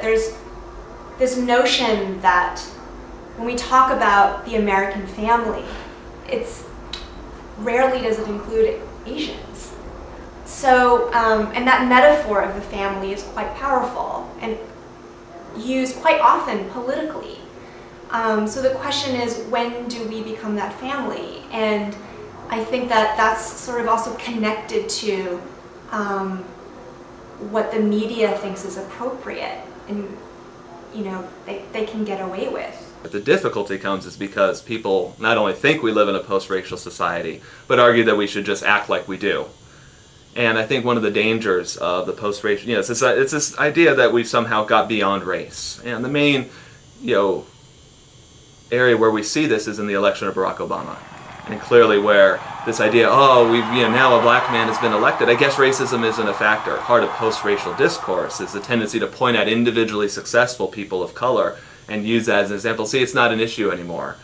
there's this notion that when we talk about the American family, it's rarely does it include Asians. So, and that metaphor of the family is quite powerful and used quite often politically. So the question is, when do we become that family? And I think that that's sort of also connected to what the media thinks is appropriate and, you know, they can get away with. The difficulty comes is because people not only think we live in a post-racial society, but argue that we should just act like we do. And I think one of the dangers of the post-racial, it's this idea that we've somehow got beyond race. And the main, area where we see this is in the election of Barack Obama. And clearly where this idea, now a black man has been elected, I guess racism isn't a factor. Part of post-racial discourse is the tendency to point at individually successful people of color and use that as an example. See, it's not an issue anymore.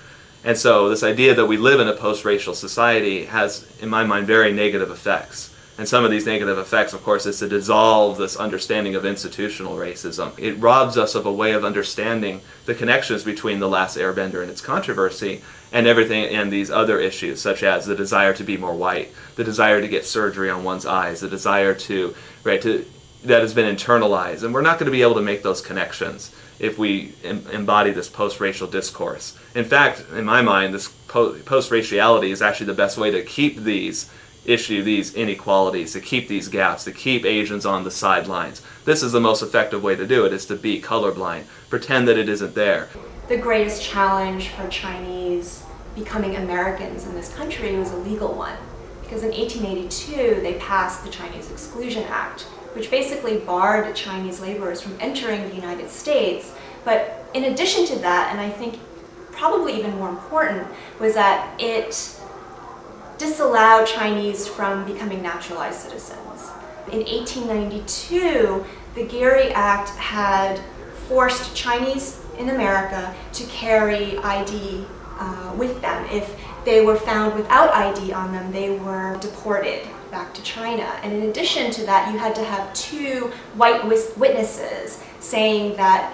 And so this idea that we live in a post-racial society has, in my mind, very negative effects. And some of these negative effects, of course, is to dissolve this understanding of institutional racism. It robs us of a way of understanding the connections between The Last Airbender and its controversy and everything, and these other issues, such as the desire to be more white, the desire to get surgery on one's eyes, the desire that has been internalized. And we're not going to be able to make those connections if we embody this post-racial discourse. In fact, in my mind, this post-raciality is actually the best way to keep these inequalities, to keep these gaps, to keep Asians on the sidelines. This is the most effective way to do it, is to be colorblind, pretend that it isn't there. The greatest challenge for Chinese becoming Americans in this country was a legal one, because in 1882 they passed the Chinese Exclusion Act, which basically barred Chinese laborers from entering the United States. But in addition to that, and I think probably even more important, was that it disallowed Chinese from becoming naturalized citizens. In 1892, the Geary Act had forced Chinese in America to carry ID with them. If they were found without ID on them, they were deported back to China. And in addition to that, you had to have 2 white witnesses saying that,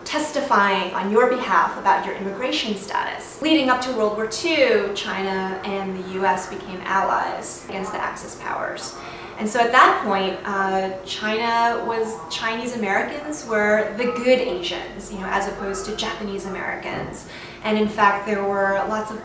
testifying on your behalf about your immigration status. Leading up to World War II, China and the US became allies against the Axis powers. And so at that point, Chinese Americans were the good Asians, as opposed to Japanese Americans. And in fact, there were lots of,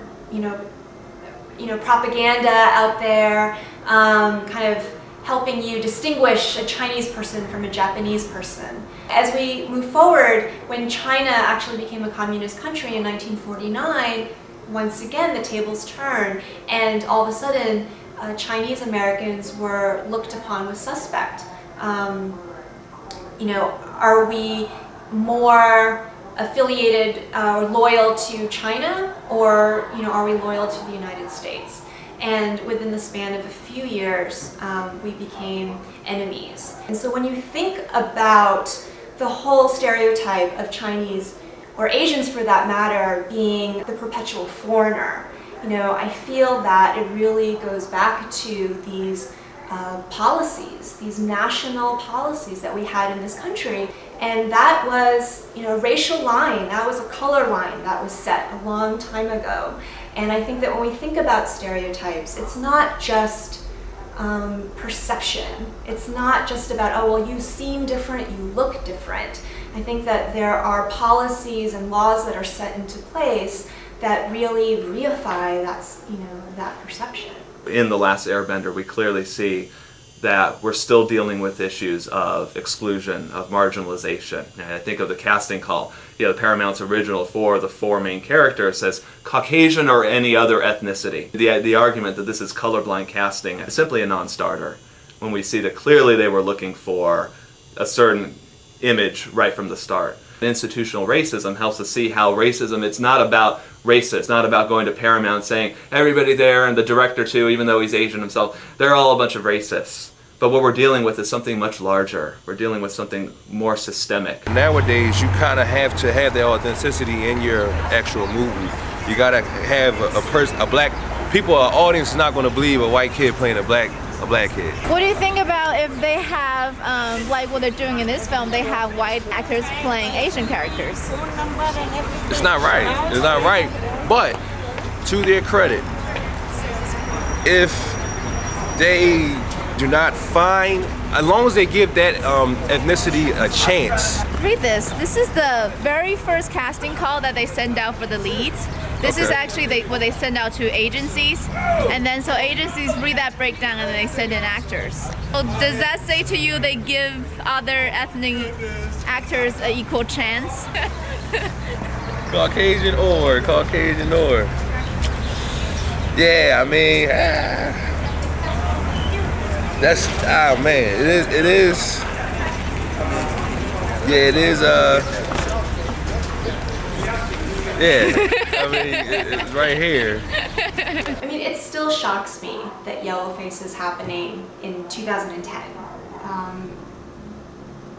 propaganda out there, kind of helping you distinguish a Chinese person from a Japanese person. As we move forward, when China actually became a communist country in 1949, once again the tables turn, and all of a sudden Chinese Americans were looked upon with suspect. Are we more affiliated or loyal to China, or are we loyal to the United States? And within the span of a few years, we became enemies. And so when you think about the whole stereotype of Chinese, or Asians for that matter, being the perpetual foreigner, I feel that it really goes back to these policies, these national policies that we had in this country. And that was, a racial line, that was a color line that was set a long time ago. And I think that when we think about stereotypes, it's not just perception. It's not just about, you seem different, you look different. I think that there are policies and laws that are set into place that really reify that perception. In The Last Airbender, we clearly see that we're still dealing with issues of exclusion, of marginalization. And I think of the casting call. The Paramount's original for the 4 main characters says Caucasian or any other ethnicity. The argument that this is colorblind casting is simply a non-starter when we see that clearly they were looking for a certain image right from the start. Institutional racism helps us see how racism, it's not about racist, it's not about going to Paramount saying everybody there, and the director too, even though he's Asian himself, they're all a bunch of racists. But what we're dealing with is something much larger. We're dealing with something more systemic. Nowadays, you kind of have to have the authenticity in your actual movie. You gotta have a black, an audience is not gonna believe a white kid playing a black a black kid. What do you think about if they have, like what they're doing in this film, they have white actors playing Asian characters? It's not right. It's not right. But to their credit, if they do not find, as long as they give that ethnicity a chance. Read this. This is the very first casting call that they send out for the leads. This is Okay. actually what they send out to agencies, and then so agencies read that breakdown and then they send in actors. So does that say to you they give other ethnic actors an equal chance? Caucasian or. Yeah, I mean, that's, man, it is. Yeah, it is, yeah, I mean, it's right here. I mean, it still shocks me that Yellowface is happening in 2010.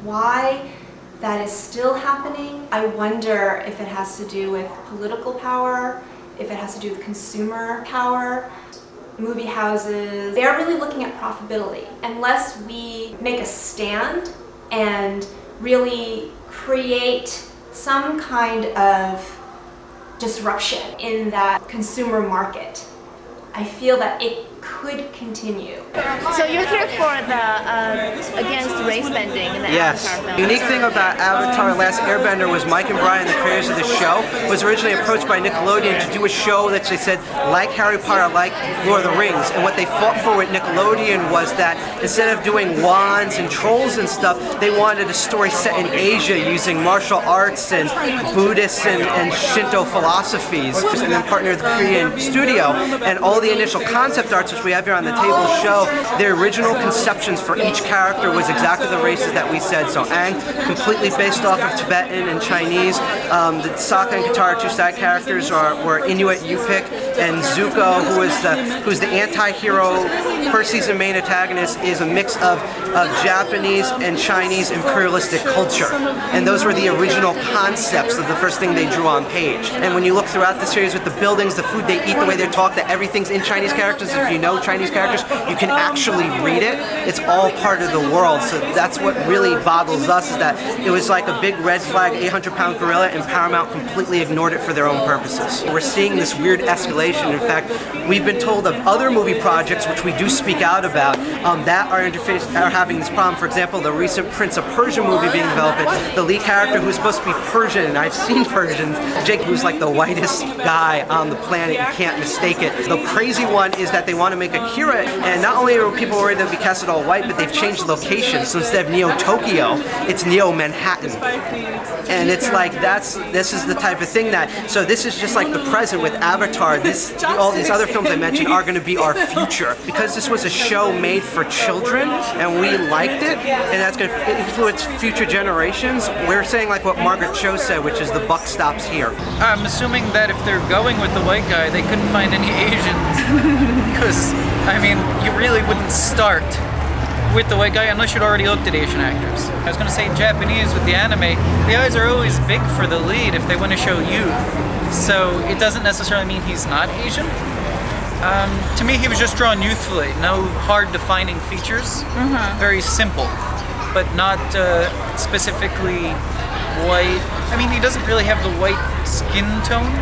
Why that is still happening, I wonder if it has to do with political power, if it has to do with consumer power. Movie houses, they're really looking at profitability. Unless we make a stand and really create some kind of disruption in that consumer market, I feel that it could continue. So you're here for the against race bending in the Yes. Avatar film. The unique thing about Avatar Last Airbender was Mike and Brian, the creators of the show, was originally approached by Nickelodeon to do a show that they said, like Harry Potter, like Lord of the Rings. And what they fought for with Nickelodeon was that instead of doing wands and trolls and stuff, they wanted a story set in Asia using martial arts and Buddhist and Shinto philosophies. And then partnered with the Korean studio. And all the initial concept arts, which we have here on the table, show the original conceptions for each character was exactly the races that we said. So Aang, completely based off of Tibetan and Chinese. The Sokka and Katara, two side characters, were Inuit Yupik, and Zuko, who's the anti-hero, first season main antagonist, is a mix of Japanese and Chinese imperialistic culture. And those were the original concepts of the first thing they drew on page. And when you look throughout the series with the buildings, the food they eat, the way they talk, that everything's in Chinese characters. If you know Chinese characters, you can actually read it. It's all part of the world. So that's what really boggles us, is that it was like a big red flag 800-pound gorilla, and Paramount completely ignored it for their own purposes. We're seeing this weird escalation. In fact, we've been told of other movie projects, which we do speak out about, that are having this problem. For example, the recent Prince of Persia movie being developed, the lead character who's supposed to be Persian, and I've seen Persians, Jake, who's like the whitest guy on the planet, you can't mistake it. The crazy one is that they want to make Akira, and not only are people worried they'll be casted all white, but they've changed the location. So instead of Neo Tokyo, it's Neo Manhattan. And it's like, this is the type of thing that, so this is just like the present with Avatar. All these other films I mentioned are going to be our future. Because this was a show made for children, and we liked it, and that's going to influence future generations, we're saying like what Margaret Cho said, which is the buck stops here. I'm assuming that if they're going with the white guy, they couldn't find any Asians. Because, I mean, you really wouldn't start with the white guy unless you'd already looked at Asian actors. I was going to say Japanese with the anime, the eyes are always big for the lead if they want to show youth. So it doesn't necessarily mean he's not Asian. To me, he was just drawn youthfully. No hard defining features. Very simple, but not specifically white. I mean, he doesn't really have the white skin tone.